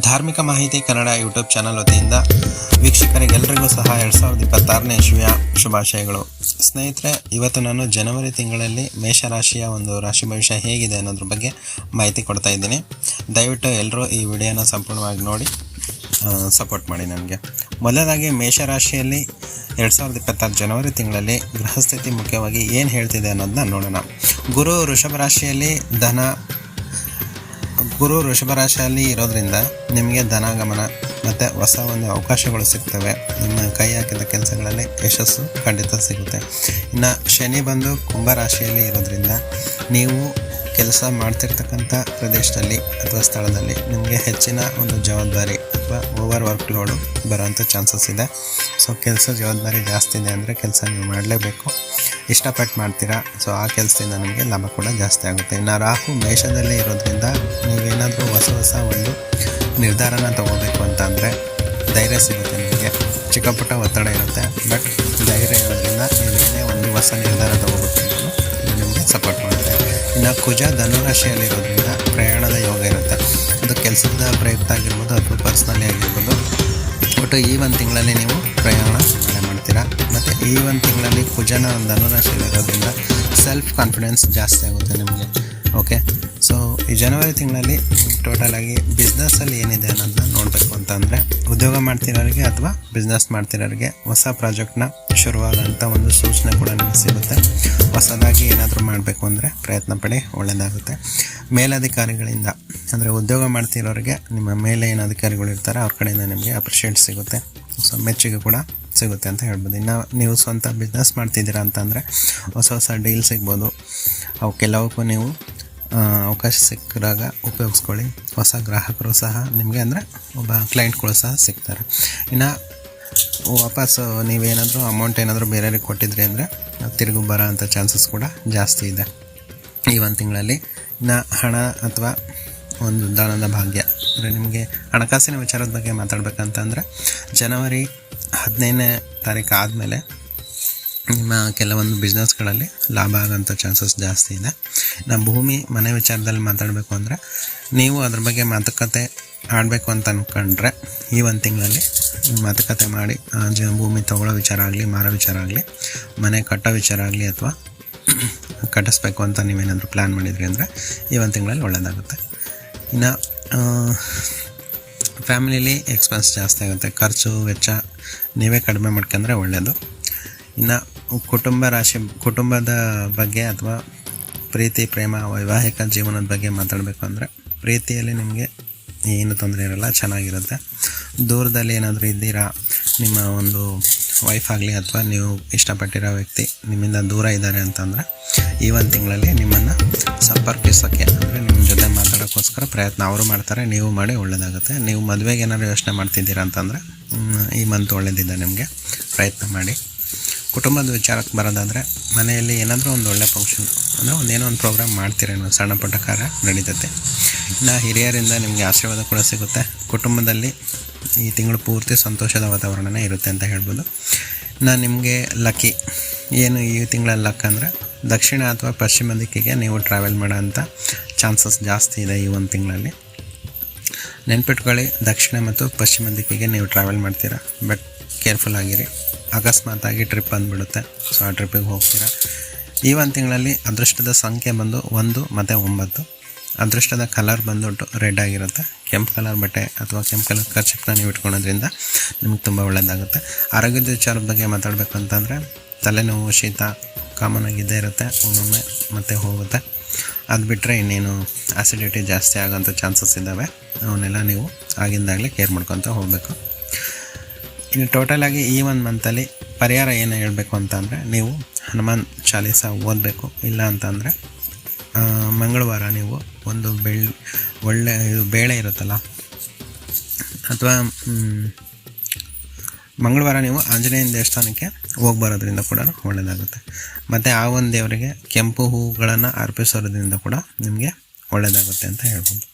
ಧಾರ್ಮಿಕ ಮಾಹಿತಿ Kannada YouTube channel ವತಿಯಿಂದ ವೀಕ್ಷಕರಿಗೆಲ್ಲರಿಗೂ ಸಹ 2026ನೇ ಇಸ್ವಿಯ ಶುಭಾಶಯಗಳು. ಸ್ನೇಹಿತರೆ, ಇವತ್ತು ನಾನು ಜನವರಿ ತಿಂಗಳಲ್ಲಿ ಮೇಷರಾಶಿಯ ಒಂದು ರಾಶಿ ಭವಿಷ್ಯ ಹೇಗಿದೆ ಅನ್ನೋದ್ರ ಬಗ್ಗೆ ಮಾಹಿತಿ ಕೊಡ್ತಾ ಇದ್ದೀನಿ. ದಯವಿಟ್ಟು ಎಲ್ಲರೂ ಈ ವಿಡಿಯೋನ ಸಂಪೂರ್ಣವಾಗಿ ನೋಡಿ ಸಪೋರ್ಟ್ ಮಾಡಿ ನನಗೆ. ಮೊದಲದಾಗಿ ಮೇಷರಾಶಿಯಲ್ಲಿ 2026 ಜನವರಿ ತಿಂಗಳಲ್ಲಿ ಗೃಹಸ್ಥಿತಿ ಮುಖ್ಯವಾಗಿ ಏನು ಹೇಳ್ತಿದೆ ಅನ್ನೋದನ್ನ ನೋಡೋಣ. ಗುರು ವೃಷಭ ರಾಶಿಯಲ್ಲಿ ಇರೋದ್ರಿಂದ ನಿಮಗೆ ಧನಾಗಮನ ಮತ್ತು ಹೊಸ ಒಂದು ಅವಕಾಶಗಳು ಸಿಗ್ತವೆ. ನಿಮ್ಮ ಕೈ ಹಾಕಿದ ಕೆಲಸಗಳಲ್ಲಿ ಯಶಸ್ಸು ಖಂಡಿತ ಸಿಗುತ್ತೆ. ಇನ್ನು ಶನಿ ಬಂದು ಕುಂಭರಾಶಿಯಲ್ಲಿ ಇರೋದ್ರಿಂದ ನೀವು ಕೆಲಸ ಮಾಡ್ತಿರ್ತಕ್ಕಂಥ ಪ್ರದೇಶದಲ್ಲಿ ಅಥವಾ ಸ್ಥಳದಲ್ಲಿ ನಿಮಗೆ ಹೆಚ್ಚಿನ ಒಂದು ಜವಾಬ್ದಾರಿ ಅಥವಾ ಓವರ್ ವರ್ಕ್ ಲೋಡು ಬರೋವಂಥ ಚಾನ್ಸಸ್ ಇದೆ. ಸೊ ಕೆಲಸ ಜವಾಬ್ದಾರಿ ಜಾಸ್ತಿ ಇದೆ ಅಂದರೆ ಕೆಲಸ ನೀವು ಮಾಡಲೇಬೇಕು, ಇಷ್ಟಪಟ್ಟು ಮಾಡ್ತೀರಾ. ಸೊ ಆ ಕೆಲಸದಿಂದ ನಿಮಗೆ ಲಾಭ ಕೂಡ ಜಾಸ್ತಿ ಆಗುತ್ತೆ. ಇನ್ನು ರಾಹು ಮೇಷದಲ್ಲಿ ಇರೋದ್ರಿಂದ ನೀವೇನಾದರೂ ಹೊಸ ಒಂದು ನಿರ್ಧಾರನ ತಗೋಬೇಕು ಅಂತ ಅಂದರೆ ಧೈರ್ಯ ಸಿಗುತ್ತೆ. ನಿಮಗೆ ಚಿಕ್ಕ ಪುಟ್ಟ ಒತ್ತಡ ಇರುತ್ತೆ, ಬಟ್ ಧೈರ್ಯ ಇರೋದ್ರಿಂದ ನೀವೇನೇ ಒಂದು ಹೊಸ ನಿರ್ಧಾರ ತಗೋಬೇಕು ಇದು ನಿಮಗೆ ಸಪೋರ್ಟ್ ಮಾಡುತ್ತೆ. ಇನ್ನು ಕುಜ ಧನುರಾಶಿಯಲ್ಲಿರೋದ್ರಿಂದ ಪ್ರಯಾಣದ ಯೋಗ ಇರುತ್ತೆ. ಅದು ಕೆಲಸದ ಪ್ರಯುಕ್ತ ಆಗಿರ್ಬೋದು ಅಥವಾ ಪರ್ಸ್ನಲಿ ಆಗಿರ್ಬೋದು. ಒಟ್ಟು ಈ ಒಂದು ತಿಂಗಳಲ್ಲಿ ನೀವು ಪ್ರಯಾಣ ಮಾಡ್ತೀರಾ. ಮತ್ತು ಈ ಒಂದು ತಿಂಗಳಲ್ಲಿ ಕುಜನ ಧನುರಾಶಿಯಲ್ಲಿರೋದ್ರಿಂದ ಸೆಲ್ಫ್ ಕಾನ್ಫಿಡೆನ್ಸ್ ಜಾಸ್ತಿ ಆಗುತ್ತೆ ನಿಮಗೆ. ಓಕೆ, ಸೊ ಈ ಜನವರಿ ತಿಂಗಳಲ್ಲಿ ಟೋಟಲಾಗಿ ಬಿಸ್ನೆಸ್ಸಲ್ಲಿ ಏನಿದೆ ಅನ್ನೋದನ್ನ ನೋಡಬೇಕು ಅಂತ ಅಂದರೆ ಉದ್ಯೋಗ ಮಾಡ್ತಿರೋರಿಗೆ ಅಥವಾ ಬಿಸ್ನೆಸ್ ಮಾಡ್ತಿರೋರಿಗೆ ಹೊಸ ಪ್ರಾಜೆಕ್ಟ್ನ ಶುರುವಾದಂಥ ಒಂದು ಸೂಚನೆ ಕೂಡ ನಿಮಗೆ ಸಿಗುತ್ತೆ. ಹೊಸದಾಗಿ ಏನಾದರೂ ಮಾಡಬೇಕು ಅಂದರೆ ಪ್ರಯತ್ನ ಪಡಿ, ಒಳ್ಳೆಯದಾಗುತ್ತೆ. ಮೇಲಧಿಕಾರಿಗಳಿಂದ ಅಂದರೆ ಉದ್ಯೋಗ ಮಾಡ್ತಿರೋರಿಗೆ ನಿಮ್ಮ ಮೇಲೆ ಏನು ಅಧಿಕಾರಿಗಳು ಇರ್ತಾರೆ ಅವ್ರ ಕಡೆಯಿಂದ ನಿಮಗೆ ಅಪ್ರಿಷಿಯೇಟ್ ಸಿಗುತ್ತೆ. ಸೊ ಮೆಚ್ಚುಗೆ ಕೂಡ ಸಿಗುತ್ತೆ ಅಂತ ಹೇಳ್ಬೋದು. ಇನ್ನು ನೀವು ಸ್ವಂತ ಬಿಸ್ನೆಸ್ ಮಾಡ್ತಿದ್ದೀರಾ ಅಂತಂದರೆ ಹೊಸ ಡೀಲ್ ಸಿಗ್ಬೋದು. ಅವು ಕೆಲವಕ್ಕೂ ನೀವು ಅವಕಾಶ ಸಿಕ್ಕಿದಾಗ ಉಪಯೋಗಿಸ್ಕೊಳ್ಳಿ. ಹೊಸ ಗ್ರಾಹಕರು ಸಹ ನಿಮಗೆ ಅಂದರೆ ಒಬ್ಬ ಕ್ಲೈಂಟ್ಗಳು ಸಹ ಸಿಗ್ತಾರೆ. ಇನ್ನು ವಾಪಸ್ಸು ನೀವೇನಾದರೂ ಅಮೌಂಟ್ ಏನಾದರೂ ಬೇರೆಯವ್ರಿಗೆ ಕೊಟ್ಟಿದ್ರಿ ಅಂದರೆ ತಿರುಗು ಬರೋ ಅಂಥ ಚಾನ್ಸಸ್ ಕೂಡ ಜಾಸ್ತಿ ಇದೆ ಈ ಒಂದು ತಿಂಗಳಲ್ಲಿ. ಇನ್ನು ಹಣ ಅಥವಾ ಒಂದು ದಾನದ ಭಾಗ್ಯ ಅಂದರೆ ನಿಮಗೆ ಹಣಕಾಸಿನ ವಿಚಾರದ ಬಗ್ಗೆ ಮಾತಾಡಬೇಕಂತಂದರೆ ಜನವರಿ 15ನೇ ತಾರೀಕು ಆದಮೇಲೆ ನಿಮ್ಮ ಕೆಲವೊಂದು ಬಿಸ್ನೆಸ್ಗಳಲ್ಲಿ ಲಾಭ ಆಗೋಂಥ ಚಾನ್ಸಸ್ ಜಾಸ್ತಿ ಇದೆ. ನಮ್ಮ ಭೂಮಿ ಮನೆ ವಿಚಾರದಲ್ಲಿ ಮಾತಾಡಬೇಕು ಅಂದರೆ ನೀವು ಅದ್ರ ಬಗ್ಗೆ ಮಾತುಕತೆ ಆಡಬೇಕು ಅಂತ ಅಂದ್ಕೊಂಡ್ರೆ ಈ ಒಂದು ತಿಂಗಳಲ್ಲಿ ಮಾತುಕತೆ ಮಾಡಿ ಭೂಮಿ ತೊಗೊಳ್ಳೋ ವಿಚಾರ ಆಗಲಿ, ಮಾರೋ ವಿಚಾರ ಆಗಲಿ, ಮನೆ ಕಟ್ಟೋ ವಿಚಾರ ಆಗಲಿ ಅಥವಾ ಕಟ್ಟಿಸ್ಬೇಕು ಅಂತ ನೀವೇನಾದರೂ ಪ್ಲ್ಯಾನ್ ಮಾಡಿದ್ರಿ ಅಂದರೆ ಈ ಒಂದು ತಿಂಗಳಲ್ಲಿ ಒಳ್ಳೆಯದಾಗುತ್ತೆ. ಇನ್ನು ಫ್ಯಾಮಿಲಿಲಿ ಎಕ್ಸ್ಪೆನ್ಸ್ ಜಾಸ್ತಿ ಆಗುತ್ತೆ. ಖರ್ಚು ವೆಚ್ಚ ನೀವೇ ಕಡಿಮೆ ಮಾಡ್ಕೊಂಡ್ರೆ ಒಳ್ಳೆಯದು. ಇನ್ನು ಕುಟುಂಬದ ಬಗ್ಗೆ ಅಥವಾ ಪ್ರೀತಿ ಪ್ರೇಮ ವೈವಾಹಿಕ ಜೀವನದ ಬಗ್ಗೆ ಮಾತಾಡಬೇಕು ಅಂದರೆ ಪ್ರೀತಿಯಲ್ಲಿ ನಿಮಗೆ ಏನು ತೊಂದರೆ ಇರೋಲ್ಲ, ಚೆನ್ನಾಗಿರುತ್ತೆ. ದೂರದಲ್ಲಿ ಏನಾದರೂ ಇದ್ದೀರಾ, ನಿಮ್ಮ ಒಂದು ವೈಫ್ ಆಗಲಿ ಅಥವಾ ನೀವು ಇಷ್ಟಪಟ್ಟಿರೋ ವ್ಯಕ್ತಿ ನಿಮ್ಮಿಂದ ದೂರ ಇದ್ದಾರೆ ಅಂತಂದರೆ ಈ ಒಂದು ತಿಂಗಳಲ್ಲಿ ನಿಮ್ಮನ್ನು ಸಂಪರ್ಕಿಸೋಕ್ಕೆ ಅಂದರೆ ನಿಮ್ಮ ಜೊತೆ ಮಾತಾಡೋಕ್ಕೋಸ್ಕರ ಪ್ರಯತ್ನ ಅವರು ಮಾಡ್ತಾರೆ, ನೀವು ಮಾಡಿ, ಒಳ್ಳೆಯದಾಗುತ್ತೆ. ನೀವು ಮದುವೆಗೆ ಏನಾದರೂ ಯೋಚನೆ ಮಾಡ್ತಿದ್ದೀರಾ ಅಂತಂದರೆ ಈ ಮಂತ್ ಒಳ್ಳೆಯದಿದೆ, ನಿಮಗೆ ಪ್ರಯತ್ನ ಮಾಡಿ. ಕುಟುಂಬದ ವಿಚಾರಕ್ಕೆ ಬರೋದಾದರೆ ಮನೆಯಲ್ಲಿ ಏನಾದರೂ ಒಂದು ಒಳ್ಳೆ ಫಂಕ್ಷನ್ ಅಂದರೆ ಒಂದೇನೋ ಒಂದು ಪ್ರೋಗ್ರಾಮ್ ಮಾಡ್ತೀರೇನೋ, ಸಣ್ಣ ಪುಟ್ಟ ಕಾರ್ಯ ನಡೀತೈತೆ. ಇನ್ನು ಹಿರಿಯರಿಂದ ನಿಮಗೆ ಆಶೀರ್ವಾದ ಕೂಡ ಸಿಗುತ್ತೆ. ಕುಟುಂಬದಲ್ಲಿ ಈ ತಿಂಗಳು ಪೂರ್ತಿ ಸಂತೋಷದ ವಾತಾವರಣನೇ ಇರುತ್ತೆ ಅಂತ ಹೇಳ್ಬೋದು. ಇನ್ನು ನಿಮಗೆ ಲಕ್ಕಿ ಏನು ಈ ತಿಂಗಳ ಲಕ್ ಅಂದರೆ ದಕ್ಷಿಣ ಅಥವಾ ಪಶ್ಚಿಮ ದಿಕ್ಕಿಗೆ ನೀವು ಟ್ರಾವೆಲ್ ಮಾಡೋಂಥ ಚಾನ್ಸಸ್ ಜಾಸ್ತಿ ಇದೆ ಈ ಒಂದು ತಿಂಗಳಲ್ಲಿ. ನೆನ್ಪಿಟ್ಕೊಳ್ಳಿ, ದಕ್ಷಿಣ ಮತ್ತು ಪಶ್ಚಿಮ ದಿಕ್ಕಿಗೆ ನೀವು ಟ್ರಾವೆಲ್ ಮಾಡ್ತೀರಾ, ಬಟ್ ಕೇರ್ಫುಲ್ ಆಗಿರಿ. ಅಕಸ್ಮಾತಾಗಿ ಟ್ರಿಪ್ ಬಂದುಬಿಡುತ್ತೆ, ಸೊ ಆ ಟ್ರಿಪ್ಪಿಗೆ ಹೋಗ್ತೀರಾ. ಈ ಒಂದು ತಿಂಗಳಲ್ಲಿ ಅದೃಷ್ಟದ ಸಂಖ್ಯೆ ಬಂದು 1 ಮತ್ತು 9. ಅದೃಷ್ಟದ ಕಲರ್ ಬಂದುಬಿಟ್ಟು ರೆಡ್ ಆಗಿರುತ್ತೆ. ಕೆಂಪು ಕಲರ್ ಬಟ್ಟೆ ಅಥವಾ ಕೆಂಪು ಕಲರ್ ಖರ್ಚನ್ನ ನೀವು ಇಟ್ಕೊಳೋದ್ರಿಂದ ನಿಮಗೆ ತುಂಬ ಒಳ್ಳೆಯದಾಗುತ್ತೆ. ಆರೋಗ್ಯದ ವಿಚಾರದ ಬಗ್ಗೆ ಮಾತಾಡಬೇಕು ಅಂತಂದರೆ ತಲೆನೋವು, ಶೀತ ಕಾಮನ್ ಆಗಿದ್ದೇ ಇರುತ್ತೆ, ಒಮ್ಮೊಮ್ಮೆ ಮತ್ತೆ ಹೋಗುತ್ತೆ. ಅದು ಬಿಟ್ಟರೆ ಇನ್ನೇನು ಆ್ಯಸಿಡಿಟಿ ಜಾಸ್ತಿ ಆಗೋಂಥ ಚಾನ್ಸಸ್ ಇದ್ದಾವೆ. ಅವನ್ನೆಲ್ಲ ನೀವು ಆಗಿಂದಾಗಲೇ ಕೇರ್ ಮಾಡ್ಕೊತ ಹೋಗಬೇಕು. ಇನ್ನು ಟೋಟಲಾಗಿ ಈ ಒಂದು ಮಂತಲ್ಲಿ ಪರಿಹಾರ ಏನು ಹೇಳಬೇಕು ಅಂತಂದರೆ ನೀವು ಹನುಮಾನ್ ಚಾಲೀಸ ಓದಬೇಕು. ಇಲ್ಲ ಅಂತಂದರೆ ಮಂಗಳವಾರ ನೀವು ಒಂದು ಬೇಳೆ ಇರುತ್ತಲ್ಲ, ಅಥವಾ ಮಂಗಳವಾರ ನೀವು ಆಂಜನೇಯನ ದೇವಸ್ಥಾನಕ್ಕೆ ಹೋಗಿ ಬರೋದ್ರಿಂದ ಕೂಡ ಒಳ್ಳೆಯದಾಗುತ್ತೆ. ಮತ್ತು ಆ ಒಂದು ದೇವರಿಗೆ ಕೆಂಪು ಹೂಗಳನ್ನು ಅರ್ಪಿಸೋದ್ರಿಂದ ಕೂಡ ನಿಮಗೆ ಒಳ್ಳೆಯದಾಗುತ್ತೆ ಅಂತ ಹೇಳ್ಬೋದು.